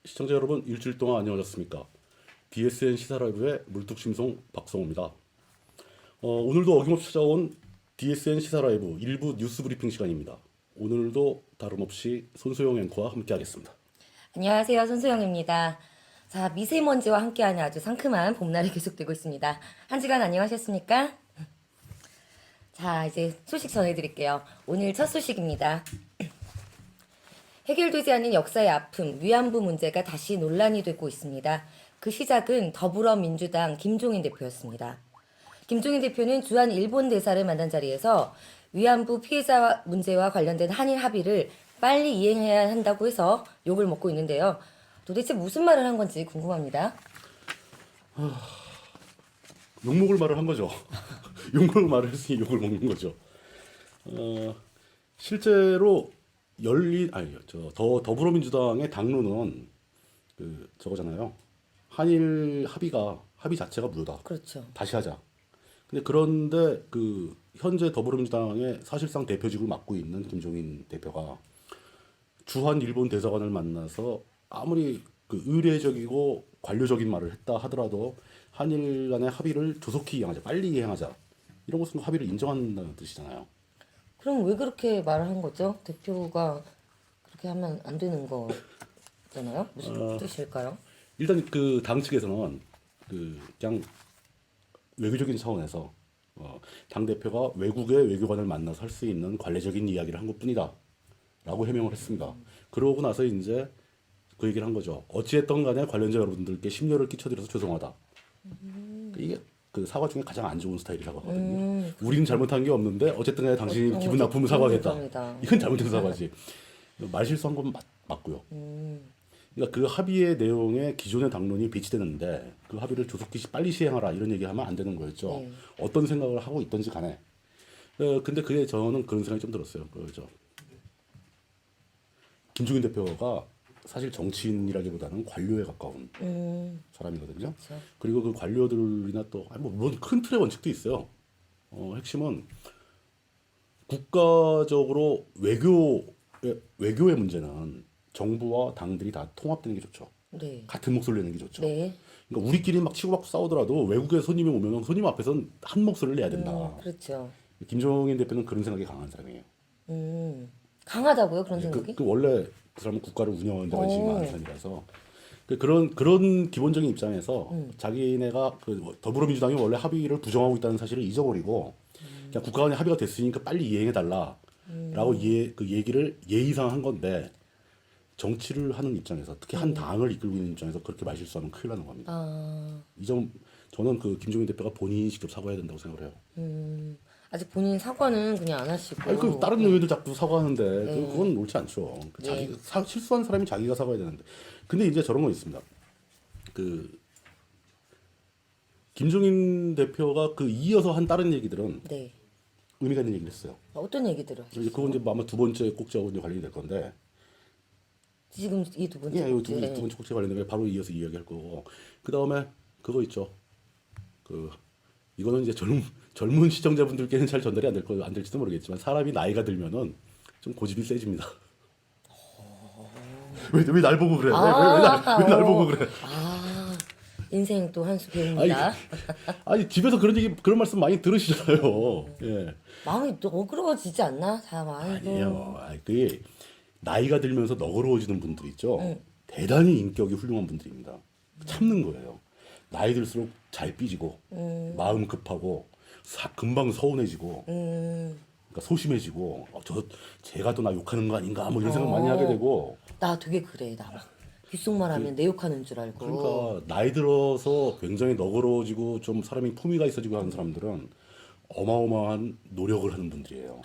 시청자 여러분, 일주일 동안 안녕하셨습니까? DSN 시사라이브의 물뚝심송 박성호입니다. 오늘도 어김없이 찾아온 DSN 시사라이브 일부 뉴스 브리핑 시간입니다. 오늘도 다름없이 손소영 앵커와 함께하겠습니다. 안녕하세요. 손소영입니다. 자, 미세먼지와 함께하는 아주 상큼한 봄날이 계속되고 있습니다. 한 주간 안녕하셨습니까? 자, 이제 소식 전해드릴게요. 오늘 첫 소식입니다. 해결되지 않은 역사의 아픔, 위안부 문제가 다시 논란이 되고 있습니다. 그 시작은 더불어민주당 김종인 대표였습니다. 김종인 대표는 주한 일본 대사를 만난 자리에서 위안부 피해자 문제와 관련된 한일 합의를 빨리 이행해야 한다고 해서 욕을 먹고 있는데요. 도대체 무슨 말을 한 건지 궁금합니다. 욕먹을 말을 한 거죠. 욕먹을 말을 했으니 욕을 먹는 거죠. 실제로 더불어민주당의 당론은 저거잖아요. 한일 합의 자체가 무효다. 그렇죠. 다시 하자. 그런데 현재 더불어민주당의 사실상 대표직을 맡고 있는 김종인 대표가 주한 일본 대사관을 만나서 아무리 의례적이고 관료적인 말을 했다 하더라도 한일 간의 합의를 조속히 이행하자, 빨리 이행하자, 이런 것은 합의를 인정한다는 뜻이잖아요. 그럼 왜 그렇게 말을 한 거죠? 대표가 그렇게 하면 안 되는 거잖아요? 무슨 뜻일까요? 일단 당 측에서는 그냥 외교적인 차원에서 당 대표가 외국의 외교관을 만나서 할 수 있는 관례적인 이야기를 한 것뿐이다라고 해명을 했습니다. 그러고 나서 이제 그 얘기를 한 거죠. 어찌했던 간에 관련자 여러분들께 심려를 끼쳐드려서 죄송하다. 이게 사과 중에 가장 안 좋은 스타일이 사과거든요. 우리는 잘못한 게 없는데 어쨌든 간에 당신이 기분 나쁘면 사과하겠다. 감사합니다. 이건 잘못된 사과지. 말 실수한 건 맞고요. 그러니까 그 합의의 내용에 기존의 당론이 배치되는데 그 합의를 조속히 빨리 시행하라 이런 얘기하면 안 되는 거였죠. 네. 어떤 생각을 하고 있던지 간에. 근데 그게 저는 그런 생각이 좀 들었어요. 김종인 대표가 사실 정치인이라기보다는 관료에 가까운 사람이거든요. 그렇죠. 그리고 그 관료들이나 물론 큰 틀의 원칙도 있어요. 핵심은 국가적으로 외교의 문제는 정부와 당들이 다 통합되는 게 좋죠. 네. 같은 목소리를 내는 게 좋죠. 네. 그러니까 우리끼리 막 치고받고 싸우더라도 외국에 손님이 오면 손님 앞에서는 한 목소리를 내야 된다. 그렇죠. 김종인 대표는 그런 생각이 강한 사람이에요. 강하다고요? 그런 생각이? 원래 그 사람은 국가를 운영하는 데 관심이 오. 많은 사람이라서 그런 기본적인 입장에서 자기네가 더불어민주당이 원래 합의를 부정하고 있다는 사실을 잊어버리고 그냥 국가 간의 합의가 됐으니까 빨리 이행해 달라라고 그 얘기를 예의상 한 건데 정치를 하는 입장에서 특히 한 당을 이끌고 있는 입장에서 그렇게 말실수하면 큰일 나는 겁니다. 이 점 저는 김종인 대표가 본인이 직접 사과해야 된다고 생각을 해요. 아직 본인 사과는 그냥 안 하시고. 아니 다른 의원들 자꾸 사과하는데 그건 옳지 않죠. 실수한 사람이 자기가 사과해야 되는데. 근데 이제 저런 거 있습니다. 김종인 대표가 이어서 한 다른 얘기들은 네. 의미가 있는 얘기를 했어요. 어떤 얘기들을 하셨어요? 그건 이제 아마 두 번째 꼭지하고 이제 관련이 될 건데. 지금 이 두 번째. 예, 두 번째 꼭지 관련된 게 바로 이어서 이야기할 거고. 그 다음에 그거 있죠. 이거는 이제 젊은 시청자분들께는 잘 전달이 안 될지도 모르겠지만 사람이 나이가 들면은 좀 고집이 세집니다. 왜 날 보고 그래? 왜 날 보고 그래? 인생 또 한 수 배웁니다. 아니 집에서 그런 말씀 많이 들으시잖아요. 예. 마음이 또 어그러워지지 않나? 사람 아니에요. 그게 나이가 들면서 너그러워지는 분들 있죠. 대단히 인격이 훌륭한 분들입니다. 참는 거예요. 나이 들수록 잘 삐지고 마음 급하고 금방 서운해지고 그러니까 소심해지고 제가 또 나 욕하는 거 아닌가 뭐 이런 생각 많이 하게 되고. 나 되게 그래. 나 막 귓속말 하면 내 욕하는 줄 알고. 그러니까 나이 들어서 굉장히 너그러워지고 좀 사람이 품위가 있어지고 하는 사람들은 어마어마한 노력을 하는 분들이에요.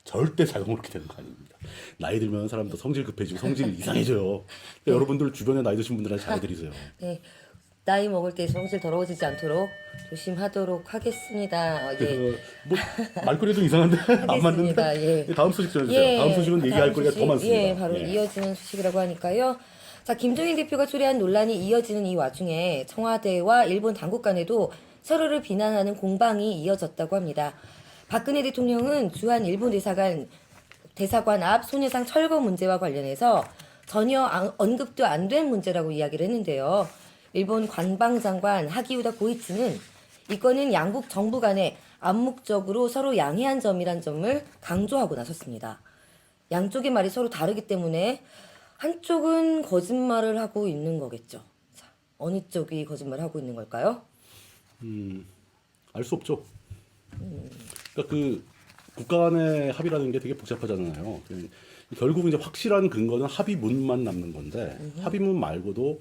절대 자동으로 그렇게 되는 거 아닙니다. 나이 들면 사람도 성질 급해지고 성질이 이상해져요. 여러분들 주변에 나이 드신 분들한테 잘해드리세요. 네. 나이 먹을 때 성질 더러워지지 않도록 조심하도록 하겠습니다. 예. 말거리도 이상한데 안 맞는데. 하겠습니다. 예. 다음 소식 전해주세요. 다음 소식은 얘기할 거리가 더 많습니다. 예, 바로 이어지는 소식이라고 하니까요. 자, 김종인 대표가 초래한 논란이 이어지는 이 와중에 청와대와 일본 당국 간에도 서로를 비난하는 공방이 이어졌다고 합니다. 박근혜 대통령은 주한 일본 대사관 앞 소녀상 철거 문제와 관련해서 전혀 언급도 안 된 문제라고 이야기를 했는데요. 일본 관방장관 하기우다 고이치는 이건은 양국 정부 간에 암묵적으로 서로 양해한 점이란 점을 강조하고 나섰습니다. 양쪽의 말이 서로 다르기 때문에 한쪽은 거짓말을 하고 있는 거겠죠. 자, 어느 쪽이 거짓말을 하고 있는 걸까요? 알 수 없죠. 그러니까 그 국가 간의 합의라는 게 되게 복잡하잖아요. 결국 이제 확실한 근거는 합의문만 남는 건데 합의문 말고도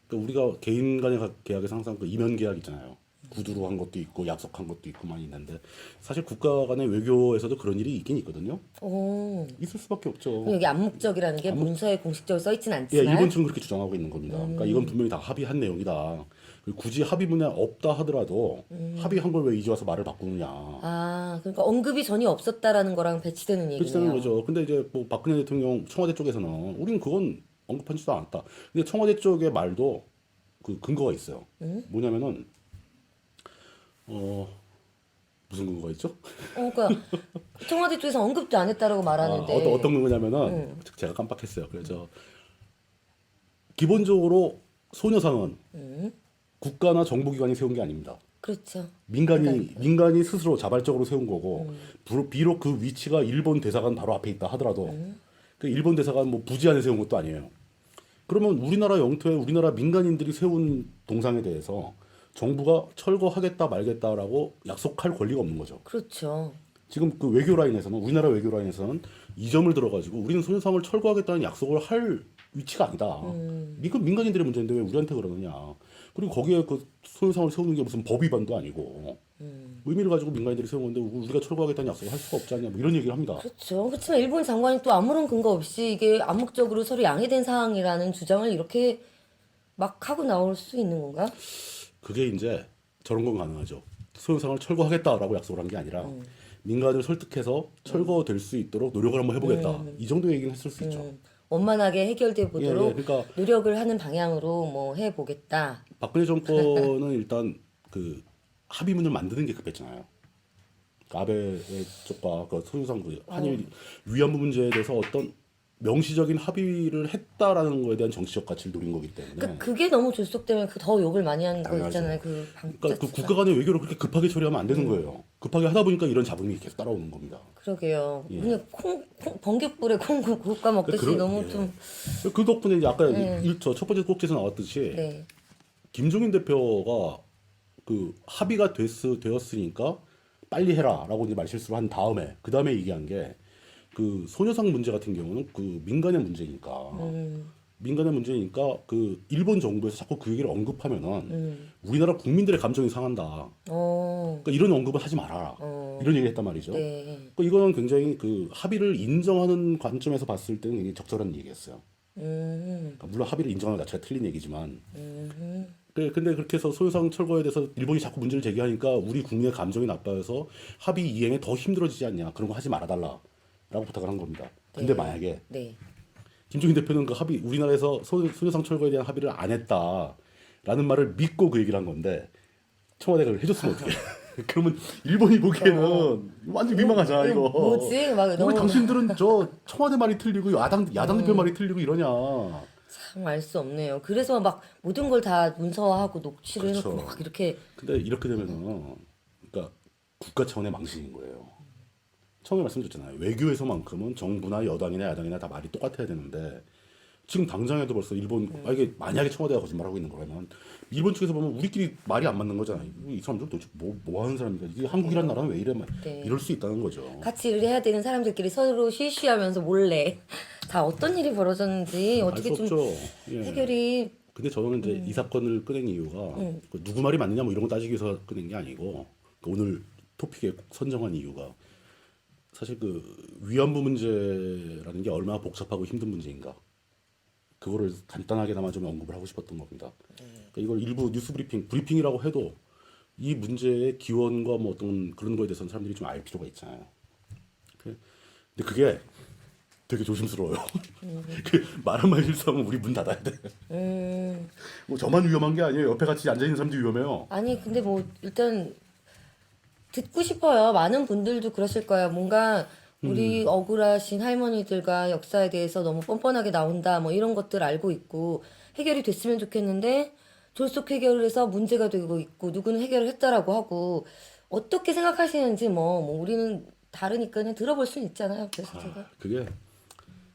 그러니까 우리가 개인 간의 계약에서 항상 그 이면 계약 있잖아요. 구두로 한 것도 있고 약속한 것도 있고 많이 있는데 사실 국가 간의 외교에서도 그런 일이 있긴 있거든요. 오, 있을 수밖에 없죠. 여기 암묵적이라는 게 문서에 공식적으로 써 있진 예, 않지만 일본 측은 그렇게 주장하고 있는 겁니다. 그러니까 이건 분명히 다 합의한 내용이다. 그리고 굳이 합의문에 없다 하더라도 합의한 걸 왜 이제 와서 말을 바꾸느냐. 아, 그러니까 언급이 전혀 없었다라는 거랑 배치되는 그렇다는 얘기네요. 거죠. 근데 이제 뭐 박근혜 대통령 청와대 쪽에서는 우리는 그건 언급하지도 않았다. 근데 청와대 쪽의 말도 그 근거가 있어요. 뭐냐면은 무슨 근거가 있죠? 그러니까 청와대 쪽에서 언급도 안 했다라고 말하는데 어떤 근거냐면은 제가 깜빡했어요. 그래서 기본적으로 소녀상은 국가나 정부기관이 세운 게 아닙니다. 그렇죠. 민간이 스스로 자발적으로 세운 거고 비록 그 위치가 일본 대사관 바로 앞에 있다 하더라도 그 일본 대사관 뭐 부지 안에 세운 것도 아니에요. 그러면 우리나라 영토에 우리나라 민간인들이 세운 동상에 대해서 정부가 철거하겠다 말겠다라고 약속할 권리가 없는 거죠. 그렇죠. 지금 그 외교 라인에서는 우리나라 외교 라인에서는 이 점을 들어가지고 우리는 소녀상을 철거하겠다는 약속을 할 위치가 아니다. 이건 민간인들의 문제인데 왜 우리한테 그러느냐. 그리고 거기에 그 소녀상을 세우는 게 무슨 법 위반도 아니고 의미를 가지고 민간인들이 세운 건데 우리가 철거하겠다는 약속을 할 수가 없지 않냐 뭐 이런 얘기를 합니다. 그렇죠. 그렇지만 일본 장관이 또 아무런 근거 없이 이게 암묵적으로 서로 양해된 사항이라는 주장을 이렇게 막 하고 나올 수 있는 건가? 그게 이제 저런 건 가능하죠. 소유상을 철거하겠다라고 약속을 한 게 아니라 민간을 설득해서 철거될 수 있도록 노력을 한번 해보겠다. 이 정도 얘기는 했을 수 있죠. 원만하게 해결돼 보도록 그러니까 노력을 하는 방향으로 뭐 해보겠다. 박근혜 정권은 일단 그 합의문을 만드는 게 급했잖아요. 그러니까 아베 쪽과 그 소유상 그 한일 위안부 문제에 대해서 어떤 명시적인 합의를 했다라는 거에 대한 정치적 가치를 노린 거기 때문에. 그게 너무 졸속되면 더 욕을 많이 하는 거 당연하죠. 있잖아요. 그 그러니까 그 국가 간의 외교를 그렇게 급하게 처리하면 안 되는 거예요. 급하게 하다 보니까 이런 잡음이 계속 따라오는 겁니다. 그러게요. 그냥 번갯불에 콩 굽까 먹듯이 너무 좀. 그 덕분에 이제 아까 저 첫 번째 꼭지에서 나왔듯이 네. 김종인 대표가 그 합의가 되었으니까 빨리 해라라고 이제 말실수를 한 다음에 그 다음에 얘기한 게 그 소녀상 문제 같은 경우는 그 민간의 문제니까 그 일본 정부에서 자꾸 그 얘기를 언급하면은 우리나라 국민들의 감정이 상한다. 그러니까 이런 언급은 하지 말아라. 이런 얘기를 했단 말이죠. 네. 그러니까 이거는 굉장히 그 합의를 인정하는 관점에서 봤을 때는 굉장히 적절한 얘기였어요. 그러니까 물론 합의를 인정하는 자체가 틀린 얘기지만. 근데 그렇게 해서 소유상 철거에 대해서 일본이 자꾸 문제를 제기하니까 우리 국민의 감정이 나빠져서 합의 이행에 더 힘들어지지 않냐. 그런 거 하지 말아달라라고 부탁을 한 겁니다. 근데 만약에 김종인 대표는 그 합의 우리나라에서 소녀상 철거에 대한 합의를 안 했다라는 말을 믿고 그 얘기를 한 건데 청와대가 그걸 해줬으면 어떡해. 그러면 일본이 보기에는 완전 민망하잖아 이거. 뭐지? 막 왜 너무 당신들은 저 청와대 말이 틀리고 야당 대표 말이 틀리고 이러냐. 참 알 수 없네요. 그래서 막 모든 걸 다 문서화하고 녹취를 그렇죠. 해놓고 막 이렇게. 근데 이렇게 되면은 그러니까 국가 차원의 망신인 거예요. 처음에 말씀드렸잖아요. 외교에서만큼은 정부나 여당이나 야당이나 다 말이 똑같아야 되는데 지금 당장에도 벌써 일본 이게 만약에 청와대가 거짓말하고 있는 거라면 일본 측에서 보면 우리끼리 말이 안 맞는 거잖아요. 이 사람들 도대체 뭐 하는 사람인가? 이게 한국이란 나라는 왜 이래? 이럴 수 있다는 거죠. 같이 일을 해야 되는 사람들끼리 서로 쉬쉬하면서 몰래 다 어떤 일이 벌어졌는지 어떻게 알 수 좀 없죠. 예. 해결이. 근데 저는 이제 이 사건을 꺼낸 이유가 그 누구 말이 맞느냐 뭐 이런 거 따지기 위해서 꺼낸 게 아니고 그 오늘 토픽에 선정한 이유가 사실 그 위안부 문제라는 게 얼마나 복잡하고 힘든 문제인가 그거를 간단하게나마 좀 언급을 하고 싶었던 겁니다. 그러니까 이걸 일부 뉴스 브리핑이라고 해도 이 문제의 기원과 뭐 어떤 그런 거에 대해서는 사람들이 좀 알 필요가 있잖아요. 근데 그게 되게 조심스러워요. 그 말 한마디 실수하면 우리 문 닫아야 돼. 뭐 저만 위험한 게 아니에요. 옆에 같이 앉아 있는 사람도 위험해요. 아니 근데 뭐 일단 듣고 싶어요. 많은 분들도 그러실 거예요. 뭔가 우리 억울하신 할머니들과 역사에 대해서 너무 뻔뻔하게 나온다 뭐 이런 것들 알고 있고 해결이 됐으면 좋겠는데 졸속 해결을 해서 문제가 되고 있고 누구는 해결을 했다라고 하고 어떻게 생각하시는지 뭐 우리는 다르니까 그냥 들어볼 수는 있잖아요. 그래서 제가 그게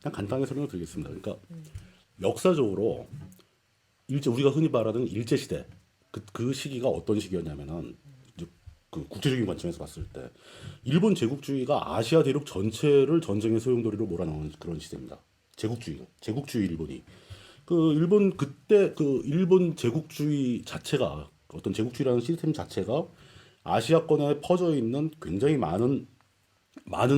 그냥 간단하게 설명을 드리겠습니다. 그러니까 역사적으로 우리가 흔히 말하는 일제 시대 그 시기가 어떤 시기였냐면은 이제 그 국제적인 관점에서 봤을 때 일본 제국주의가 아시아 대륙 전체를 전쟁의 소용돌이로 몰아넣은 그런 시대입니다. 제국주의 일본이 그 일본 그때 그 일본 제국주의 자체가 어떤 제국주의라는 시스템 자체가 아시아권에 퍼져 있는 굉장히 많은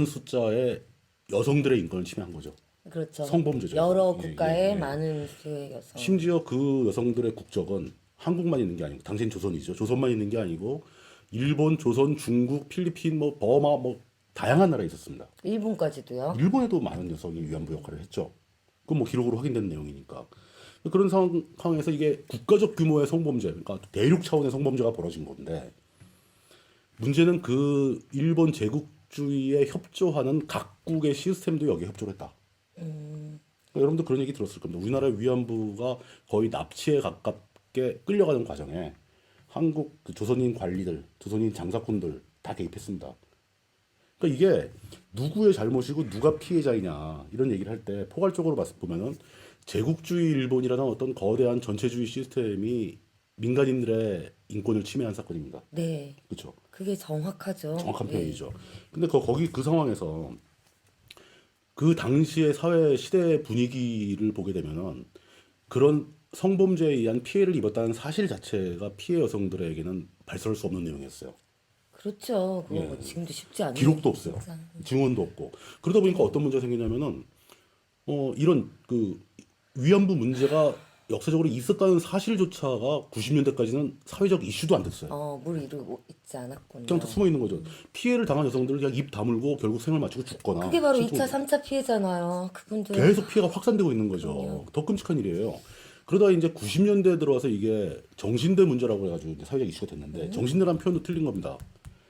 숫자의 여성들의 인권을 침해한 거죠. 그렇죠. 성범죄죠. 여러 예, 국가의 예. 많은 수의 여성. 심지어 그 여성들의 국적은 한국만 있는 게 아니고 당시엔 조선이죠. 조선만 있는 게 아니고 일본, 조선, 중국, 필리핀, 뭐 버마 뭐 다양한 나라에 있었습니다. 일본까지도요. 일본에도 많은 여성이 위안부 역할을 했죠. 그건 뭐 기록으로 확인된 내용이니까. 그런 상황에서 이게 국가적 규모의 성범죄, 그러니까 대륙 차원의 성범죄가 벌어진 건데 문제는 그 일본 제국주의에 협조하는 각국의 시스템도 여기에 협조를 했다. 그러니까 여러분도 그런 얘기 들었을 겁니다. 우리나라의 위안부가 거의 납치에 가깝게 끌려가는 과정에 한국 그 조선인 관리들, 조선인 장사꾼들 다 개입했습니다. 그러니까 이게 누구의 잘못이고 누가 피해자이냐 이런 얘기를 할 때 포괄적으로 보면은 제국주의 일본이라는 어떤 거대한 전체주의 시스템이 민간인들의 인권을 침해한 사건입니다. 네. 그렇죠? 그게 정확하죠. 정확한 네. 표현이죠. 근데 거기 그 상황에서 그 당시의 사회 시대 분위기를 보게 되면은 그런 성범죄에 의한 피해를 입었다는 사실 자체가 피해 여성들에게는 발설할 수 없는 내용이었어요. 그렇죠. 그거 예. 뭐 지금도 쉽지 않은 기록도 없어요. 일이니까. 증언도 없고. 그러다 보니까 어떤 문제가 생기냐면은 이런 그 위안부 문제가 역사적으로 있었다는 사실조차가 90년대까지는 사회적 이슈도 안 됐어요. 물 이루고 있지 않았군요. 그냥 다 숨어 있는 거죠. 피해를 당한 여성들을 그냥 입 다물고 결국 생을 마치고 죽거나. 그게 바로 실종- 2차, 3차 피해잖아요. 그분들. 계속 피해가 확산되고 있는 거죠. 더 끔찍한 일이에요. 그러다 이제 90년대에 들어와서 이게 정신대 문제라고 해가지고 이제 사회적 이슈가 됐는데 정신대라는 표현도 틀린 겁니다.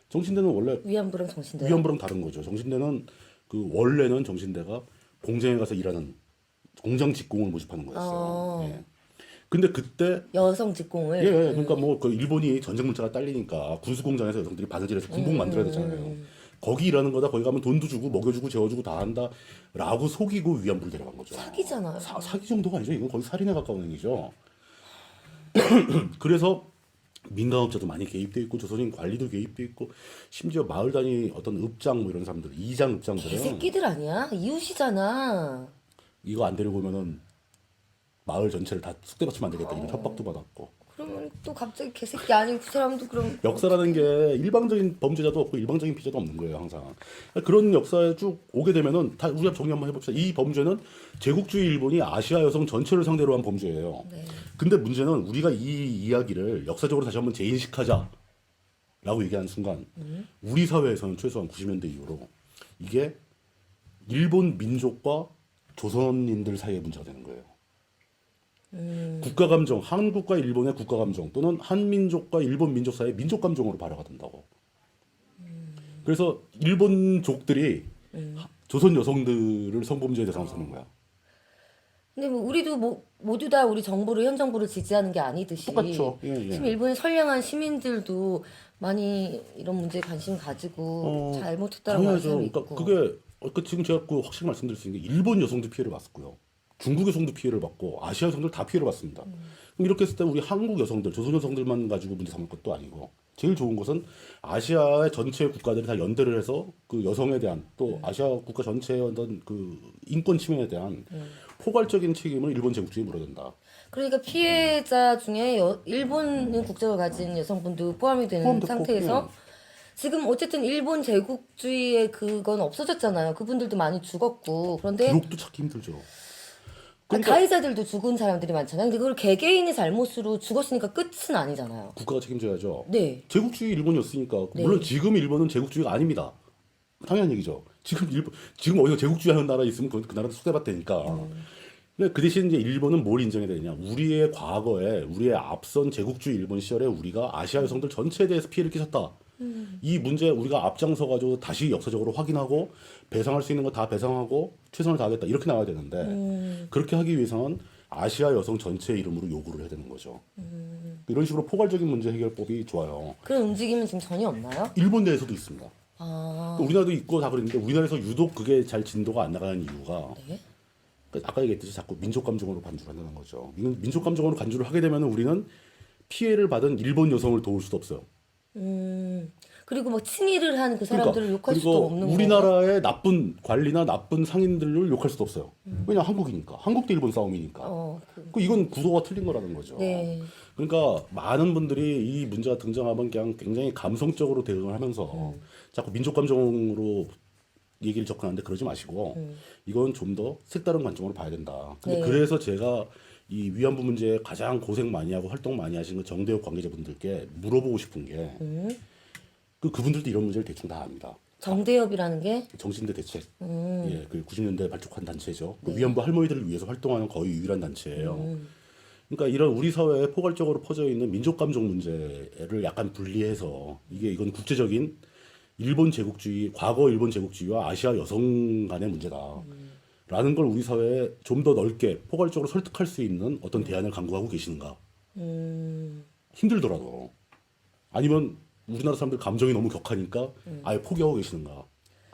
정신대는 원래 위안부랑 정신대요. 위안부랑 다른 거죠. 정신대는 그 원래는 정신대가 공장에 가서 일하는 공장 직공을 모집하는 거였어요. 예. 근데 그때 여성 직공을. 그러니까 뭐 그 일본이 전쟁 문자가 딸리니까 군수 공장에서 여성들이 바느질해서 군복 만들어야 되잖아요. 거기 일하는 거다. 거기 가면 돈도 주고 먹여주고 재워주고 다 한다라고 속이고 위안부를 데려간 거죠. 사기잖아요. 사기 정도가 아니죠. 이건 거의 살인에 가까운 행위죠. 그래서 민간업자도 많이 개입돼 있고 조선인 관리도 개입돼 있고 심지어 마을 단위 어떤 읍장 뭐 이런 사람들 이장 읍장들은 개새끼들 아니야? 이웃이잖아. 이거 안 데려오면은 마을 전체를 다 쑥대밭이 만들겠다 이런 협박도 받았고 그러면 또 갑자기 개새끼 아닌 그 사람도 그럼 역사라는 게 일방적인 범죄자도 없고 일방적인 피해자도 없는 거예요 항상. 그런 역사에 쭉 오게 되면은 다 우리가 정리 한번 해봅시다. 이 범죄는 제국주의 일본이 아시아 여성 전체를 상대로 한 범죄예요. 네. 근데 문제는 우리가 이 이야기를 역사적으로 다시 한번 재인식하자라고 얘기하는 순간 우리 사회에서는 최소한 90년대 이후로 이게 일본 민족과 조선인들 사이의 문제가 되는 거예요. 국가 감정, 한국과 일본의 국가 감정 또는 한민족과 일본 민족 사이의 민족 감정으로 발화가 된다고. 그래서 일본족들이 조선 여성들을 성범죄의 대상으로 삼는 거야. 근데 뭐 우리도 뭐 모두 다 우리 정부를 현 정부를 지지하는 게 아니듯이 똑같죠. 예, 예. 지금 일본의 선량한 시민들도 많이 이런 문제에 관심 가지고 잘못했다라고 하는 당연하죠. 사람이 그러니까 있고. 그게 지금 제가 그 확실히 말씀드릴 수 있는 게 일본 여성도 피해를 봤고요. 중국 여성도 피해를 받고 아시아 여성들 다 피해를 받습니다. 그럼 이렇게 했을 때 우리 한국 여성들, 조선 여성들만 가지고 문제 삼을 것도 아니고 제일 좋은 것은 아시아의 전체 국가들이 다 연대를 해서 그 여성에 대한 또 아시아 국가 전체의 어떤 그 인권 침해에 대한 포괄적인 책임을 일본 제국주의에 물어야 된다. 그러니까 피해자 중에 일본 국적을 가진 여성분도 포함이 되는 포함됐고, 상태에서 지금 어쨌든 일본 제국주의의 그건 없어졌잖아요. 그분들도 많이 죽었고 그런데 기록도 찾기 힘들죠. 가해자들도 죽은 사람들이 많잖아요. 근데 그걸 개개인의 잘못으로 죽었으니까 끝은 아니잖아요. 국가가 책임져야죠. 네. 제국주의 일본이었으니까 물론 지금 일본은 제국주의가 아닙니다. 당연한 얘기죠. 지금 어디서 제국주의 하는 나라에 있으면 그 나라도 쑥대밭 되니까. 근데 그 대신 이제 일본은 뭘 인정해야 되냐? 우리의 과거에 우리의 앞선 제국주의 일본 시절에 우리가 아시아 여성들 전체에 대해서 피해를 끼쳤다. 이 문제 우리가 앞장서 가지고 다시 역사적으로 확인하고 배상할 수 있는 거 다 배상하고 최선을 다하겠다 이렇게 나와야 되는데 그렇게 하기 위해서는 아시아 여성 전체 이름으로 요구를 해야 되는 거죠. 이런 식으로 포괄적인 문제 해결법이 좋아요. 그런 움직임은 지금 전혀 없나요? 일본 내에서도 있습니다. 아, 우리나라도 있고 다 그랬는데 우리나라에서 유독 그게 잘 진도가 안 나가는 이유가 네. 아까 얘기했듯이 자꾸 민족 감정으로 간주를 한다는 거죠. 민족 감정으로 간주를 하게 되면 우리는 피해를 받은 일본 여성을 도울 수도 없어요. 그리고 뭐 친일을 한 그 사람들을 욕할 수도 그리고 없는 거고. 우리나라의 나쁜 관리나 나쁜 상인들을 욕할 수도 없어요. 왜냐 한국이니까. 한국 대 일본 싸움이니까. 이건 구도가 틀린 거라는 거죠. 네. 그러니까 많은 분들이 이 문제가 등장하면 그냥 굉장히 감성적으로 대응을 하면서 자꾸 민족 감정으로 얘기를 접근하는데 그러지 마시고 이건 좀 더 색다른 관점으로 봐야 된다. 근데 네. 그래서 제가 이 위안부 문제에 가장 고생 많이 하고 활동 많이 하시는 그 정대협 관계자분들께 물어보고 싶은 게 그분들도 이런 문제를 대충 다 압니다. 정대협이라는 게 정신대 대책, 예, 그 90년대 발족한 단체죠. 그 위안부 할머니들을 위해서 활동하는 거의 유일한 단체예요. 그러니까 이런 우리 사회에 포괄적으로 퍼져 있는 민족 감정 문제를 약간 분리해서 이건 국제적인 일본 제국주의, 과거 일본 제국주의와 아시아 여성 간의 문제다라는 걸 우리 사회에 좀 더 넓게 포괄적으로 설득할 수 있는 어떤 대안을 강구하고 계시는가? 힘들더라도 아니면 우리나라 사람들 감정이 너무 격하니까 아예 포기하고 계시는가?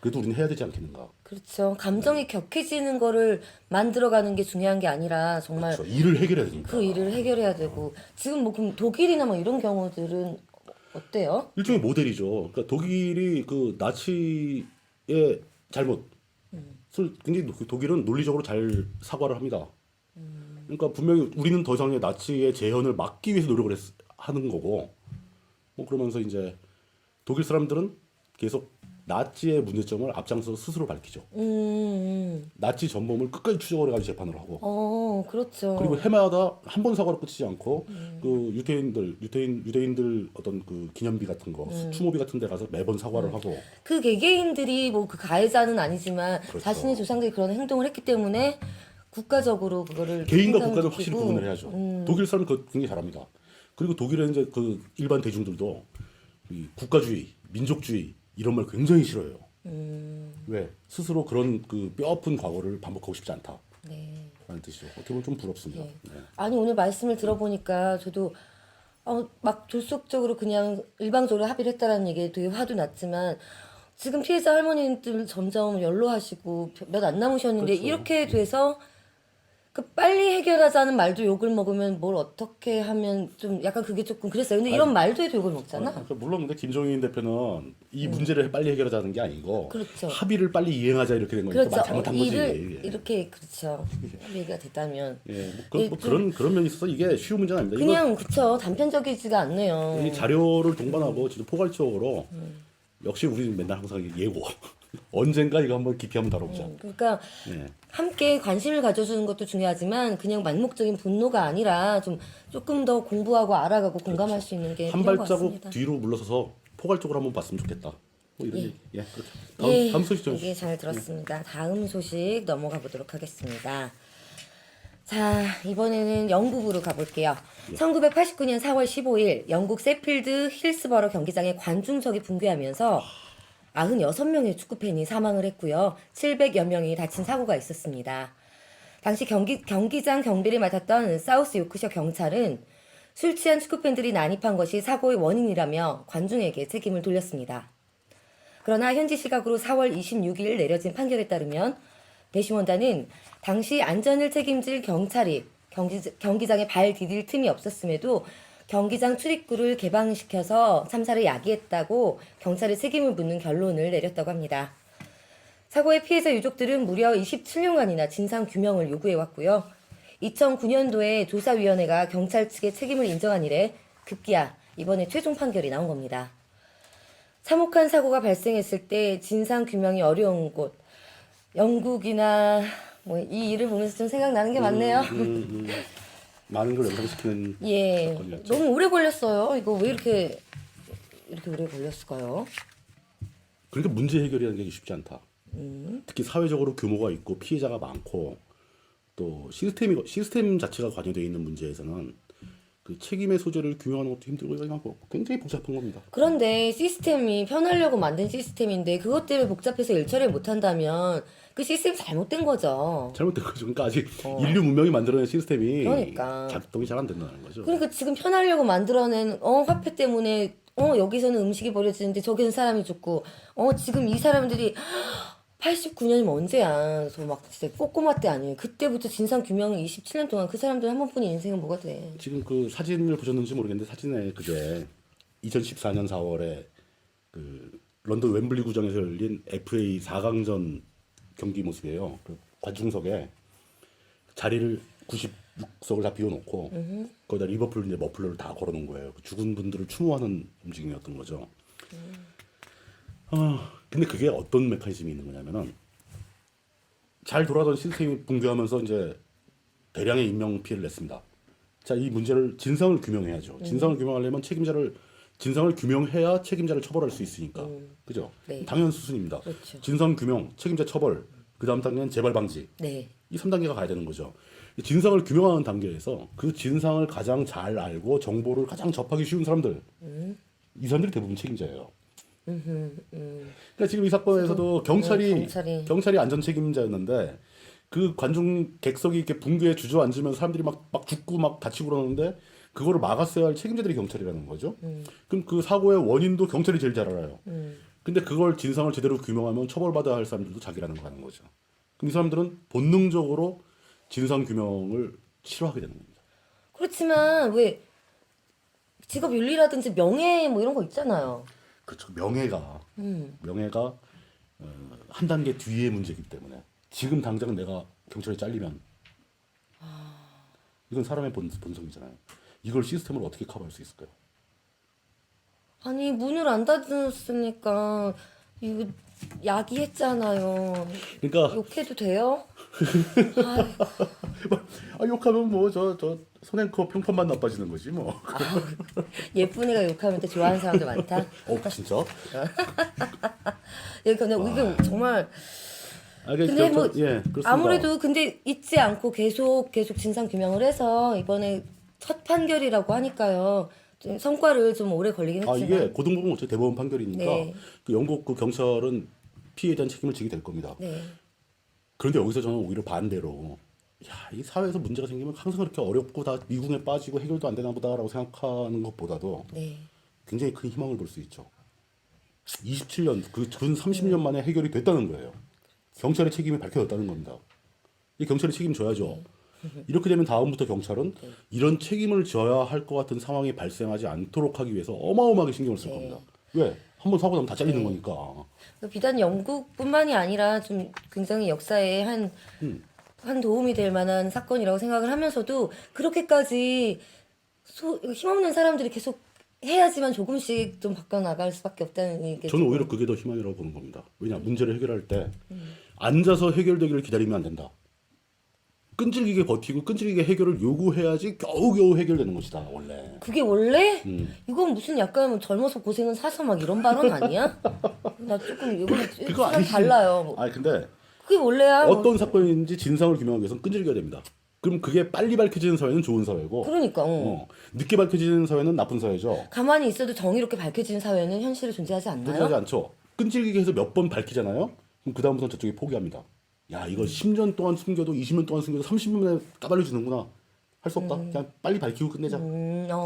그래도 우리는 해야 되지 않겠는가? 그렇죠. 감정이 격해지는 거를 만들어가는 게 중요한 게 아니라 정말 그렇죠. 일을 해결해야 되니까. 그 일을 해결해야 되고 지금 뭐 그럼 독일이나 뭐 이런 경우들은 어때요? 일종의 모델이죠. 그러니까 독일이 그 나치의 잘못을 굉장히 독일은 논리적으로 잘 사과를 합니다. 그러니까 분명히 우리는 더 이상의 나치의 재현을 막기 위해서 노력을 하는 거고, 뭐 그러면서 이제 독일 사람들은 계속 나치의 문제점을 앞장서 스스로 밝히죠. 나치 전범을 끝까지 추적을 해가지고 재판을 하고. 그렇죠. 그리고 해마다 한 번 사과로 끝이지 않고 그 유대인들 어떤 그 기념비 같은 거, 추모비 같은 데 가서 매번 사과를 하고. 그 개개인들이 뭐 그 가해자는 아니지만 그렇죠. 자신의 조상들이 그런 행동을 했기 때문에 국가적으로 그거를 개인과 책임감을 국가를 확실히 느끼고, 구분을 해야죠. 독일 사람은 그거 굉장히 잘합니다. 그리고 독일의 이제 그 일반 대중들도 이 국가주의, 민족주의 이런 말 굉장히 싫어해요. 왜? 스스로 그런 그 뼈아픈 과거를 반복하고 싶지 않다. 네. 라는 뜻이죠. 어떻게 보면 좀 부럽습니다. 네. 네. 아니 오늘 말씀을 들어보니까 저도 막 졸속적으로 그냥 일방적으로 합의를 했다라는 얘기에 되게 화도 났지만 지금 피해자 할머니들 점점 연로하시고 몇 안 남으셨는데 그렇죠. 이렇게 돼서 그 빨리 해결하자는 말도 욕을 먹으면 뭘 어떻게 하면 좀 약간 그게 조금 그랬어요. 근데 이런 말도 해도 욕을 먹잖아. 그러니까 물론 근데 김종인 대표는 이 문제를 빨리 해결하자는 게 아니고 그렇죠. 합의를 빨리 이행하자 이렇게 된 거니까 그렇죠. 잘못한 거지. 일을 예. 이렇게 그렇죠. 합의가 됐다면 예, 예, 뭐 그런 면이 있어서 이게 쉬운 문제는 아닙니다. 그냥 그쵸 단편적이지가 않네요. 이 자료를 동반하고 진짜 포괄적으로 역시 우리는 맨날 항상 예고 언젠가 이거 한번 깊이 한번 다뤄보자. 그러니까 예. 함께 관심을 가져주는 것도 중요하지만 그냥 망목적인 분노가 아니라 좀 조금 더 공부하고 알아가고 공감할 수 있는 게 한 필요한 것 발자국 같습니다. 뒤로 물러서서 포괄적으로 한번 봤으면 좋겠다. 뭐 이런 예. 얘기. 예, 그렇죠. 다음 소식 좀. 얘기 잘 들었습니다. 다음 소식 넘어가 보도록 하겠습니다. 자, 이번에는 영국으로 가볼게요. 1989년 4월 15일 영국 세필드 힐스버러 경기장에 관중석이 붕괴하면서 96명의 축구팬이 사망을 했고요. 700여 명이 다친 사고가 있었습니다. 당시 경기장 경비를 맡았던 사우스 요크셔 경찰은 술 취한 축구팬들이 난입한 것이 사고의 원인이라며 관중에게 책임을 돌렸습니다. 그러나 현지 시각으로 4월 26일 내려진 판결에 따르면 배심원단은 당시 안전을 책임질 경찰이 경기장에 발 디딜 틈이 없었음에도 경기장 출입구를 개방시켜서 참사를 야기했다고 경찰에 책임을 묻는 결론을 내렸다고 합니다. 사고의 피해자 유족들은 무려 27년간이나 진상 규명을 요구해왔고요. 2009년도에 조사위원회가 경찰 측의 책임을 인정한 이래 급기야 이번에 최종 판결이 나온 겁니다. 참혹한 사고가 발생했을 때 진상 규명이 어려운 곳, 영국이나 뭐 이 일을 보면서 좀 생각나는 게 많네요. 많은 걸 연상시키는 예, 사건이었죠. 너무 오래 걸렸어요. 이거 왜 이렇게 오래 걸렸을까요? 그러니까 문제 해결이라는 게 쉽지 않다. 특히 사회적으로 규모가 있고 피해자가 많고 또 시스템 자체가 관여되어 있는 문제에서는 그 책임의 소재를 규명하는 것도 힘들고 그냥 뭐 굉장히 복잡한 겁니다. 그런데 시스템이 편하려고 만든 시스템인데 그것 때문에 복잡해서 일 처리를 못한다면 그 시스템이 잘못된 거죠. 잘못된 거죠. 그러니까 아직 인류 문명이 만들어낸 시스템이 그러니까. 작동이 잘 안 된다는 거죠. 그러니까 지금 편하려고 만들어낸 화폐 때문에 여기서는 음식이 버려지는데 저기는 사람이 죽고 지금 이 사람들이 89년이면 언제야? 그래서 막 진짜 꼬꼬마 때 아니에요. 그때부터 진상 규명을 27년 동안 그 사람들 한 번뿐인 인생은 뭐가 돼? 지금 그 사진을 보셨는지 모르겠는데 사진에 그게 2014년 4월에 그 런던 웸블리 구장에서 열린 FA 4강전 경기 모습이에요. 그 관중석에 자리를 96석을 다 비워놓고 거기다 리버풀 이제 머플러를 다 걸어놓은 거예요. 그 죽은 분들을 추모하는 움직임이었던 거죠. 근데 그게 어떤 메커니즘이 있는 거냐면은 잘 돌아가던 시스템이 붕괴하면서 이제 대량의 인명 피해를 냈습니다. 자, 이 문제를 진상을 규명해야죠. 진상을 규명하려면 진상을 규명해야 책임자를 처벌할 수 있으니까. 그죠? 네. 당연 수순입니다. 그렇죠. 진상 규명, 책임자 처벌, 그다음 단계는 재발 방지. 네. 이 3단계가 가야 되는 거죠. 진상을 규명하는 단계에서 그 진상을 가장 잘 알고 정보를 가장 접하기 쉬운 사람들. 이 사람들이 대부분 책임자예요. 그러니까 지금 이 사건에서도 경찰이 안전 책임자였는데 그 관중 객석이 이렇게 붕괴에 주저앉으면서 사람들이 막 죽고 막 다치고 그러는데 그거를 막았어야 할 책임자들이 경찰이라는 거죠. 그럼 그 사고의 원인도 경찰이 제일 잘 알아요. 근데 그걸 진상을 제대로 규명하면 처벌받아야 할 사람들도 자기라는 거 하는 거죠. 그럼 이 사람들은 본능적으로 진상 규명을 싫어하게 되는 겁니다. 그렇지만 왜 직업 윤리라든지 명예 뭐 이런 거 있잖아요. 그렇죠. 명예가 한 단계 뒤의 문제이기 때문에 지금 당장 내가 경찰에 잘리면 이건 사람의 본성이잖아요. 이걸 시스템을 어떻게 커버할 수 있을까요? 아니 문을 안 닫았으니까 이거 야기했잖아요. 그러니까 욕해도 돼요? 욕하면 뭐 저 손앵커 평판만 나빠지는 거지 뭐. 예쁜이가 욕하면 또 좋아하는 사람도 많다. 진짜? 예, 근데 이게 정말 근데 뭐 그렇습니다. 아무래도 근데 잊지 않고 계속 진상 규명을 해서 이번에 첫 판결이라고 하니까요. 좀 성과를 좀 오래 걸리긴 했지만 이게 고등법원 어차피 대법원 판결이니까 네. 그 영국 그 경찰은 피해에 대한 책임을 지게 될 겁니다. 네. 그런데 여기서 저는 오히려 반대로 이 사회에서 문제가 생기면 항상 그렇게 어렵고 다 미궁에 빠지고 해결도 안 되나 보다라고 생각하는 것보다도 네. 굉장히 큰 희망을 볼 수 있죠. 27년 그 근 30년 만에 해결이 됐다는 거예요. 경찰의 책임이 밝혀졌다는 겁니다. 이 경찰이 책임져야죠. 이렇게 되면 다음부터 경찰은 이런 책임을 져야 할 것 같은 상황이 발생하지 않도록 하기 위해서 어마어마하게 신경을 쓸 겁니다. 왜? 한번 사고 나면 다 잘리는 거니까. 비단 영국뿐만이 아니라 좀 굉장히 역사에 한 도움이 될 만한 사건이라고 생각을 하면서도 그렇게까지 힘없는 사람들이 계속 해야지만 조금씩 좀 바꿔나갈 수밖에 없다는 게 저는 오히려 그게 더 희망이라고 보는 겁니다. 왜냐 문제를 해결할 때 앉아서 해결되기를 기다리면 안 된다. 끈질기게 버티고 끈질기게 해결을 요구해야지 겨우겨우 해결되는 것이다 원래. 그게 원래? 이건 무슨 약간 젊어서 고생은 사서 막 이런 발언 아니야? 나 조금 이건 그거 좀 아니지. 달라요. 근데 그게 원래야? 어떤 사건인지 진상을 규명하기 위해서는 끈질겨야 됩니다. 그럼 그게 빨리 밝혀지는 사회는 좋은 사회고 그러니까 늦게 밝혀지는 사회는 나쁜 사회죠. 가만히 있어도 정의롭게 밝혀지는 사회는 현실에 존재하지 않나요? 존재하지 않죠. 끈질기게 해서 몇 번 밝히잖아요. 그럼 그 다음부터는 저쪽이 포기합니다. 야 이거 10년 동안 숨겨도 20년 동안 숨겨도 30년 만에 까발려지는구나. 할 수 없다. 그냥 빨리 밝히고 끝내자.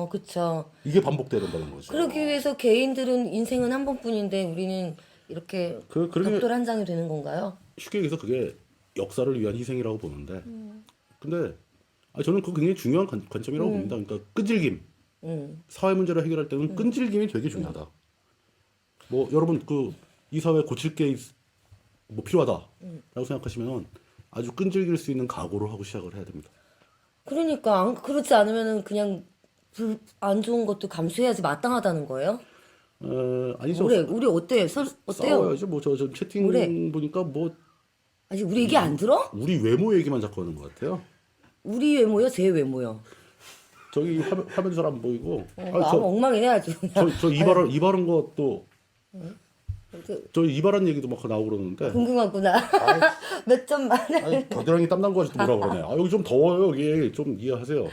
그쵸. 이게 반복돼야 된다는 거죠. 그러기 위해서 개인들은 인생은 한 번뿐인데 우리는 이렇게 그러게 벽돌 한 장이 되는 건가요? 쉽게 얘기해서 그게 역사를 위한 희생이라고 보는데 근데 저는 그거 굉장히 중요한 관점이라고 봅니다. 그러니까 끈질김. 사회 문제를 해결할 때는 끈질김이 되게 중요하다. 뭐 여러분 이 사회 고칠 게 뭐 필요하다라고 생각하시면 아주 끈질길 수 있는 각오를 하고 시작을 해야 됩니다. 그러니까 그렇지 않으면은 그냥 안 좋은 것도 감수해야지 마땅하다는 거예요? 아니죠. 우리 어때요? 어때요? 싸워야죠. 뭐 저 채팅 그래. 보니까 뭐 아직 우리 얘기 안 들어? 우리 외모 얘기만 자꾸 하는 것 같아요. 우리 외모요? 제 외모요? 저기 화면 잘 안 보이고. 엉망이네 아주 그냥. 저 이발한 것도 저 이발한 얘기도 막 나오고 그러는데. 궁금하구나. 몇 점 만에. 겨드랑이 땀난 거 아직도 뭐라 그러네. 여기 좀 더워요. 여기 좀 이해하세요.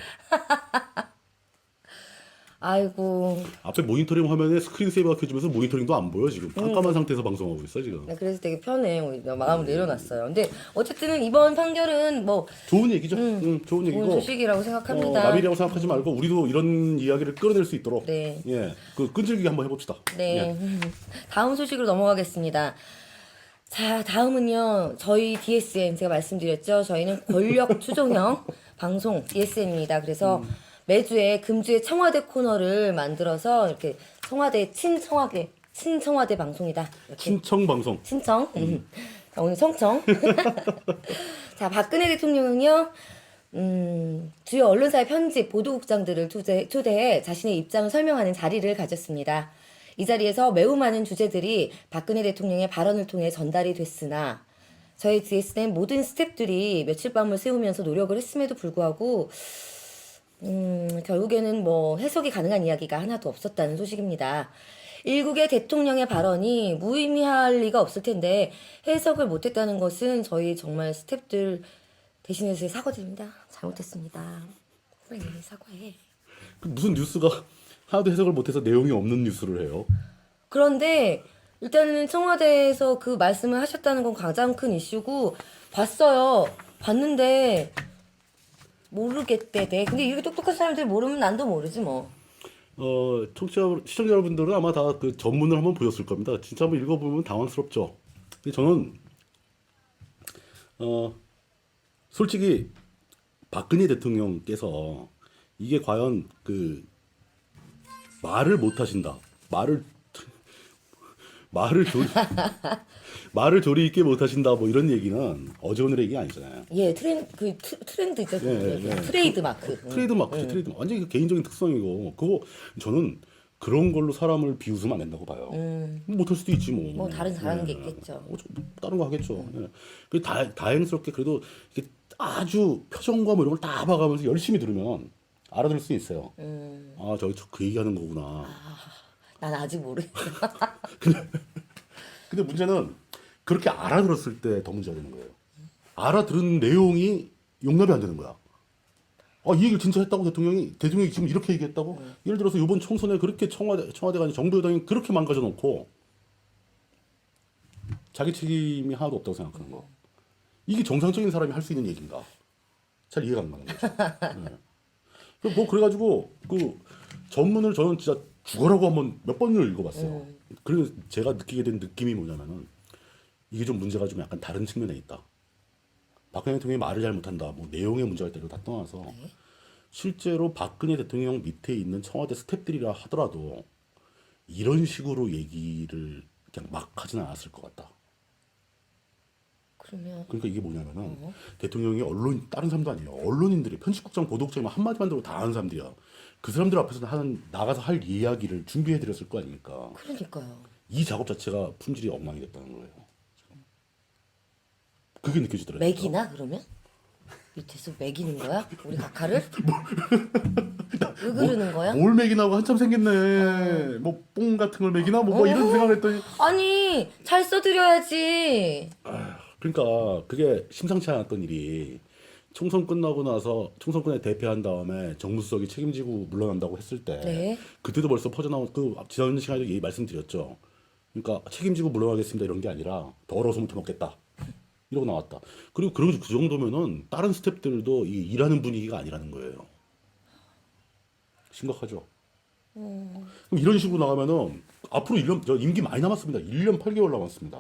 아이고. 앞에 모니터링 화면에 스크린세이버가 켜지면서 모니터링도 안 보여 지금. 깜깜한 상태에서 방송하고 있어 지금. 네, 그래서 되게 편해. 오히려 마음을 내려놨어요. 근데 어쨌든 이번 판결은 뭐 좋은 얘기죠. 좋은 얘기고. 좋은 소식이라고 생각합니다. 남일이라고 생각하지 말고 우리도 이런 이야기를 끌어낼 수 있도록 네. 예, 그 끈질기게 한번 해봅시다. 네. 예. 다음 소식으로 넘어가겠습니다. 자, 다음은요. 저희 DSM 제가 말씀드렸죠. 저희는 권력 추종형 방송 DSM입니다. 그래서 매주에 금주의 청와대 코너를 만들어서 이렇게 청와대 친청와대 방송이다. 이렇게 신청 방송. 신청. 자, 오늘 청청. 자, 박근혜 대통령은요. 주요 언론사의 편집 보도국장들을 초대해 자신의 입장을 설명하는 자리를 가졌습니다. 이 자리에서 매우 많은 주제들이 박근혜 대통령의 발언을 통해 전달이 됐으나 저희 DSN 모든 스태프들이 며칠 밤을 새우면서 노력을 했음에도 불구하고 결국에는 뭐 해석이 가능한 이야기가 하나도 없었다는 소식입니다. 일국의 대통령의 발언이 무의미할 리가 없을 텐데 해석을 못했다는 것은 저희 정말 스태프들 대신해서 사과드립니다. 잘못했습니다. 그래, 사과해. 무슨 뉴스가 하나도 해석을 못해서 내용이 없는 뉴스를 해요. 그런데 일단은 청와대에서 그 말씀을 하셨다는 건 가장 큰 이슈고 봤어요. 봤는데 모르겠대. 네. 근데 이렇게 똑똑한 사람들이 모르면 난도 모르지 뭐. 시청자 여러분들은 아마 다 그 전문을 한번 보셨을 겁니다. 진짜 한번 읽어보면 당황스럽죠. 근데 저는 솔직히 박근혜 대통령께서 이게 과연 그 말을 못 하신다. 말을 조리 있게 못 하신다. 뭐 이런 얘기는 어제 오늘의 얘기 아니잖아요. 예, 트렌드죠. 예. 트레이드 마크. 트레이드 마크죠. 트레이드 마크. 완전히 그 개인적인 특성이고 그거 저는 그런 걸로 사람을 비웃으면 안 된다고 봐요. 못할 수도 있지 뭐. 뭐 다른 잘하는 게 있겠죠. 다른 거 하겠죠. 예. 그 다행스럽게 그래도 이렇게 아주 표정과 뭐 이런 걸 다 봐가면서 열심히 들으면 알아들을 수 있어요. 아, 그 얘기하는 거구나. 난 아직 모르겠어. 근데 문제는 그렇게 알아들었을 때 더 문제가 되는 거예요. 알아들은 내용이 용납이 안 되는 거야. 이 얘기를 진짜 했다고 대통령이 지금 이렇게 얘기했다고? 예를 들어서 이번 총선에 그렇게 청와대가 아닌 정부 여당이 그렇게 망가져 놓고 자기 책임이 하나도 없다고 생각하는 거. 이게 정상적인 사람이 할 수 있는 얘기인가? 잘 이해가 안 가는 거죠. 네. 뭐 그래가지고 그 전문을 저는 진짜 죽어라고 한번 몇 번을 읽어봤어요. 그리고 제가 느끼게 된 느낌이 뭐냐면은 이게 좀 문제가 좀 약간 다른 측면에 있다. 박근혜 대통령이 말을 잘 못한다. 뭐 내용의 문제가 있다고 다 떠나서 실제로 박근혜 대통령 밑에 있는 청와대 스태프들이라 하더라도 이런 식으로 얘기를 그냥 막 하지는 않았을 것 같다. 그러니까 이게 뭐냐면은 대통령이 다른 사람도 아니에요. 언론인들이 편집국장, 보도국장이면 한마디만 들고 다 아는 사람들이야. 그 사람들 앞에서 나가서 할 이야기를 준비해드렸을 거 아닙니까? 그러니까요. 이 작업 자체가 품질이 엉망이 됐다는 거예요. 그게 느껴지더라고요. 맥이나 그러면? 밑에서 맥이는 거야? 우리 각하를? 왜 그러는 거야? 뭘 맥이나고 한참 생겼네. 뭐 뽕 같은 걸 맥이나 뭐 이런 생각을 했더니 아니 잘 써드려야지. 그러니까 그게 심상치 않았던 일이 총선 끝나고 나서 총선권에 대패한 다음에 정무수석이 책임지고 물러난다고 했을 때 네. 그때도 벌써 퍼져나온 그 지난 시간에도 얘기 말씀드렸죠. 그러니까 책임지고 물러나겠습니다 이런 게 아니라 더러워서 못 해먹겠다 이러고 나왔다. 그리고 그 정도면은 다른 스태프들도 이 일하는 분위기가 아니라는 거예요. 심각하죠. 그럼 이런 식으로 나가면은 앞으로 1년, 저 임기 많이 남았습니다. 1년 8개월 남았습니다.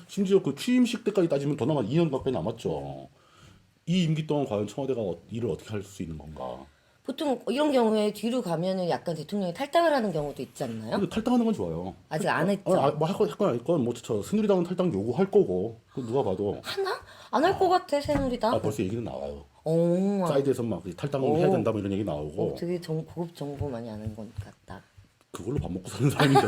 심지어 그 취임식 때까지 따지면 더 2년 가까이 남았죠. 이 임기 동안 과연 청와대가 일을 어떻게 할 수 있는 건가? 보통 이런 경우에 뒤로 가면은 약간 대통령이 탈당을 하는 경우도 있지 않나요? 근데 탈당하는 건 좋아요. 아직 안 했죠. 뭐할 건 아닐건 뭐 새누리당은 탈당 요구할 거고 그거 누가 봐도 하나? 안 할 것 같아 새누리당. 벌써 얘기는 나와요. 오, 사이드에서 막 탈당을 해야 된다 뭐 이런 얘기 나오고 되게 고급 정보 많이 아는 것 같다. 그걸로 밥 먹고 사는 사람인데.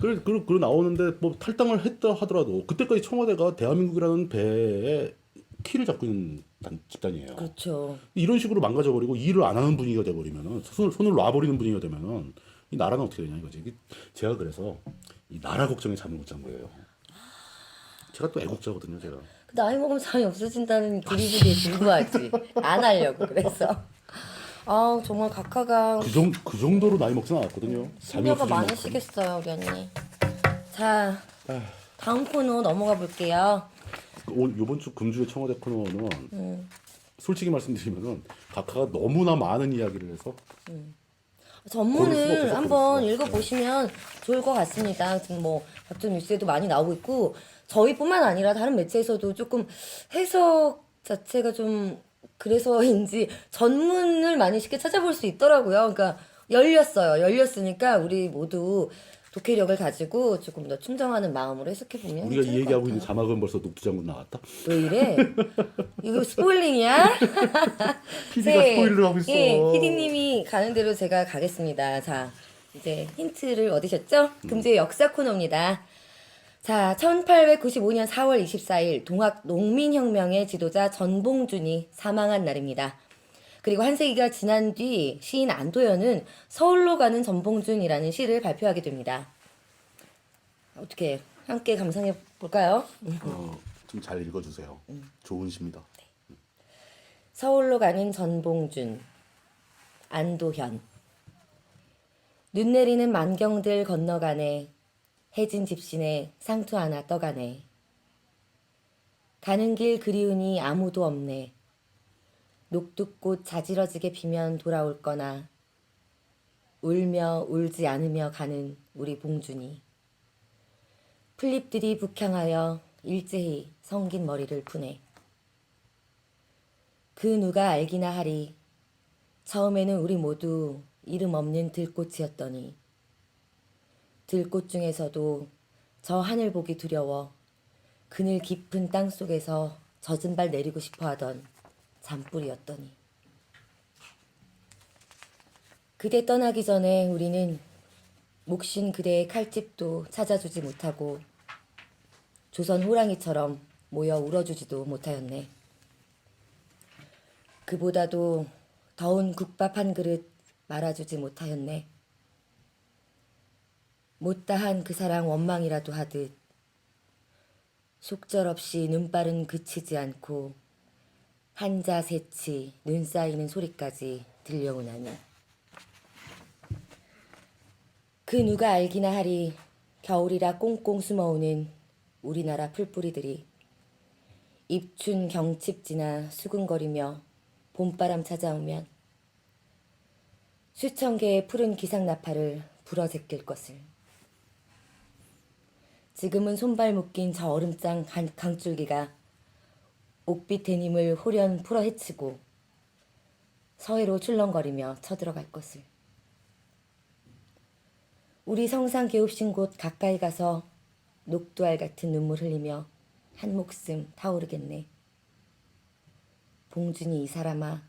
그리고 나오는데 뭐 탈당을 했다 하더라도 그때까지 청와대가 대한민국이라는 배에 키를 잡고 있는 집단이에요. 그렇죠. 이런 식으로 망가져버리고 일을 안 하는 분위기가 돼버리면은 손을 놔버리는 분위기가 되면은 이 나라는 어떻게 되냐 이거지. 제가 그래서 이 나라 걱정에 잠을 못 잔 거예요. 제가 또 애국자거든요, 제가. 나이 먹으면 잠이 없어진다는 기리들이 궁금하지. 안 하려고 그래서. 아 정말 각하가 그 정도로 나이 먹진 않았거든요. 심려가 많으시겠어요, 우리 언니. 자, 다음 코너 넘어가 볼게요. 이번 주 금주의 청와대 코너는 솔직히 말씀드리면은 각하가 너무나 많은 이야기를 해서 고를 수가 전문을 없어서 한번 고를 수가 읽어보시면 좋을 것 같습니다. 지금 뭐 각종 뉴스에도 많이 나오고 있고 저희뿐만 아니라 다른 매체에서도 조금 해석 자체가 좀 그래서인지 전문을 많이 쉽게 찾아볼 수 있더라고요. 그러니까 열렸어요. 열렸으니까 우리 모두 독해력을 가지고 조금 더 충정하는 마음으로 해석해보면 우리가 이 괜찮을 것 얘기하고 있는 같아요. 자막은 벌써 녹두장군 나왔다. 왜 이래? 이거 스포일링이야? PD가 스포일러를 하고 있어. 예, PD님이 가는 대로 제가 가겠습니다. 자, 이제 힌트를 얻으셨죠? 금주의 역사 코너입니다. 자, 1895년 4월 24일 동학 농민혁명의 지도자 전봉준이 사망한 날입니다. 그리고 한 세기가 지난 뒤 시인 안도현은 서울로 가는 전봉준이라는 시를 발표하게 됩니다. 어떻게 함께 감상해 볼까요? 좀 잘 읽어주세요. 좋은 시입니다. 서울로 가는 전봉준, 안도현. 눈 내리는 만경들 건너가네. 해진 집신에 상투 하나 떠가네. 가는 길 그리우니 아무도 없네. 녹두꽃 자지러지게 피면 돌아올 거나 울며 울지 않으며 가는 우리 봉준이. 풀잎들이 북향하여 일제히 성긴 머리를 푸네. 그 누가 알기나 하리. 처음에는 우리 모두 이름 없는 들꽃이었더니 들꽃 중에서도 저 하늘 보기 두려워 그늘 깊은 땅 속에서 젖은 발 내리고 싶어 하던 잔뿌리였더니 그대 떠나기 전에 우리는 목신 그대의 칼집도 찾아주지 못하고 조선 호랑이처럼 모여 울어주지도 못하였네. 그보다도 더운 국밥 한 그릇 말아주지 못하였네. 못다한 그 사랑 원망이라도 하듯 속절없이 눈발은 그치지 않고 한자 세치 눈 쌓이는 소리까지 들려오나니 그 누가 알기나 하리. 겨울이라 꽁꽁 숨어오는 우리나라 풀뿌리들이 입춘 경칩 지나 수근거리며 봄바람 찾아오면 수천 개의 푸른 기상나팔을 불어제낄 것을. 지금은 손발 묶인 저 얼음장 강줄기가 옥빛 데님을 홀연 풀어헤치고 서해로 출렁거리며 쳐들어갈 것을. 우리 성상 개업신 곳 가까이 가서 녹두알 같은 눈물 흘리며 한 목숨 타오르겠네. 봉준이 이 사람아,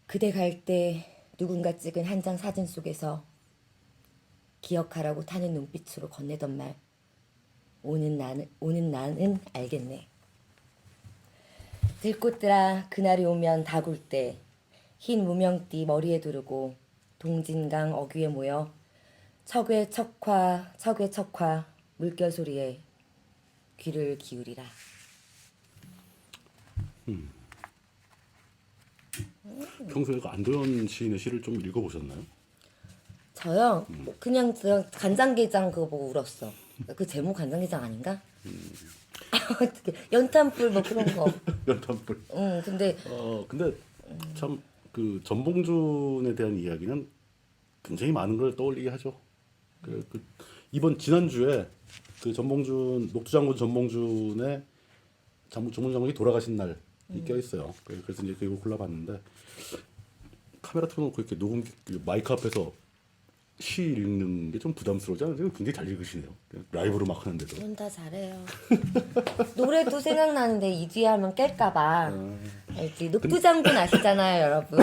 그대 갈 때 누군가 찍은 한 장 사진 속에서 기억하라고 타는 눈빛으로 건네던 말 오는 나는 알겠네. 들꽃들아 그날이 오면 다 굴 때 흰 무명띠 머리에 두르고 동진강 어귀에 모여 척외 척화 물결 소리에 귀를 기울이라. 평소에 그 안도현 시인의 시를 좀 읽어보셨나요? 저요? 그냥 저 간장게장 그거 보고 울었어. 그 제목 간장게장 아닌가? 어떻게 연탄불 뭐 그런 거. 연탄불. 근데 근데 참 그 전봉준에 대한 이야기는 굉장히 많은 걸 떠올리게 하죠. 이번 지난주에 그 전봉준 녹두장군 전봉준의 전문장군이 돌아가신 날이 껴 있어요. 그래서 이제 그거 골라봤는데 카메라 틀어놓고 이렇게 녹음 마이크 앞에서 시 읽는 게 좀 부담스러우지 않아요? 굉장히 잘 읽으시네요. 라이브로 막 하는데도. 전 다 잘해요. 노래도 생각나는데 이 뒤에 하면 깰까봐. 알지? 녹두장군 아시잖아요, 여러분.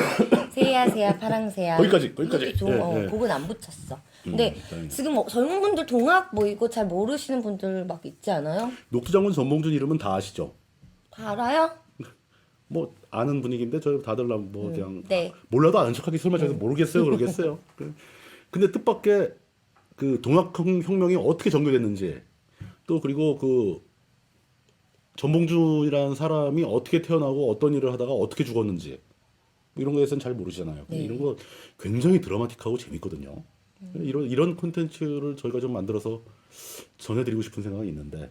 새야 파랑새야. 거기까지. 예. 곡은 안 붙였어. 근데 다행이다. 지금 젊은 분들 동학 뭐 이거 잘 모르시는 분들 막 있지 않아요? 녹두장군 전봉준 이름은 다 아시죠? 다 알아요? 뭐 아는 분위기인데 저희 다들 뭐 그냥 네. 몰라도 아는 척하기 설마 저도 모르겠어요 그러겠어요. 근데 뜻밖의 그 동학혁명이 어떻게 전개됐는지 또 그리고 그 전봉준이라는 사람이 어떻게 태어나고 어떤 일을 하다가 어떻게 죽었는지 뭐 이런 거에 대해서는 잘 모르시잖아요. 근데 네. 이런 거 굉장히 드라마틱하고 재밌거든요. 이런 콘텐츠를 저희가 좀 만들어서 전해드리고 싶은 생각이 있는데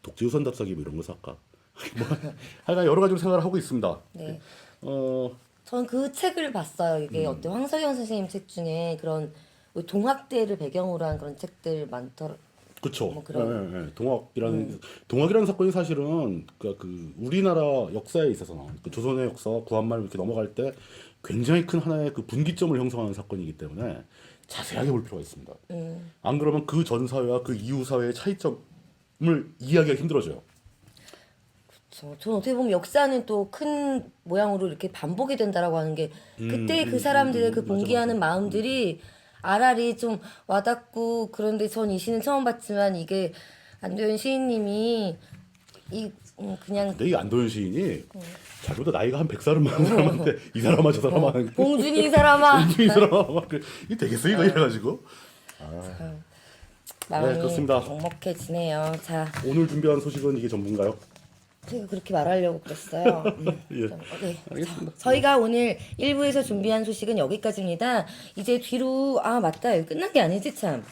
독재유산 답사기 뭐 이런 거 살까? 뭐 하여간 여러 가지로 생각을 하고 있습니다. 네. 어, 전 그 책을 봤어요. 이게 어떤 황석영 선생님 책 중에 그런 동학대를 배경으로 한 그런 책들 많더라. 그렇죠. 뭐 그런- 예. 동학이라는 사건이 사실은 그 우리나라 역사에 있어서는 그 조선의 역사와 구한말 이렇게 넘어갈 때 굉장히 큰 하나의 그 분기점을 형성하는 사건이기 때문에 자세하게 볼 필요가 있습니다. 안 그러면 그 전 사회와 그 이후 사회의 차이점을 이해하기가 힘들어져요. 저는 어떻게 보면 역사는 또 큰 모양으로 이렇게 반복이 된다라고 하는 게 그때 그 사람들의 그 맞아, 봉기하는 맞아. 마음들이 알알이 좀 와닿고 그런데 전 이 시는 처음 봤지만 이게 안도현 시인님이 그냥 근데 이 안도현 시인이 자기보다 나이가 한 100살은 많은 사람한테 이 사람아 저 사람아 봉준이 이 사람아 이 사람아 막 이 되겠어 이거 이래가지고 마음이 그렇습니다. 먹먹해지네요. 자, 오늘 준비한 소식은 이게 전부인가요? 제가 그렇게 말하려고 그랬어요. 예. 네. 알겠습니다. 저희가 오늘 1부에서 준비한 소식은 여기까지입니다. 이제 뒤로 맞다 여기 끝난 게 아니지 참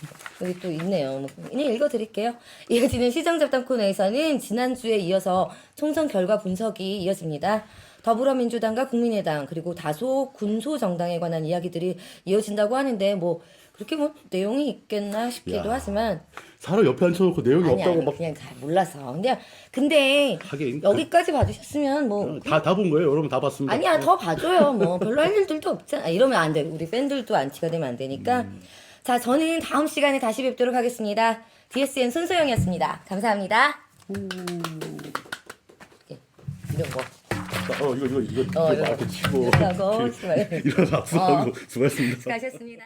여기 또 있네요. 그냥 읽어드릴게요. 이어지는 시정잡담 코너에서는 지난주에 이어서 총선 결과 분석이 이어집니다. 더불어민주당과 국민의당 그리고 다소 군소 정당에 관한 이야기들이 이어진다고 하는데 뭐 그렇게 뭐 내용이 있겠나 싶기도 야. 하지만 사람 옆에 앉혀놓고 내용이 아니 없다고 막 그냥 잘 몰라서 근데 하긴 여기까지 봐주셨으면 뭐 다 본 거예요. 여러분 다 봤습니다. 아니야 더 봐줘요 뭐 별로 할 일들도 없잖아 이러면 안 돼 우리 팬들도 안티가 되면 안 되니까 자 저는 다음 시간에 다시 뵙도록 하겠습니다 DSN 손소영이었습니다 감사합니다 이런 거 이거 이거. 이렇게 치고 이러고 이런 악수하고 수고하셨습니다. 수고하셨습니다.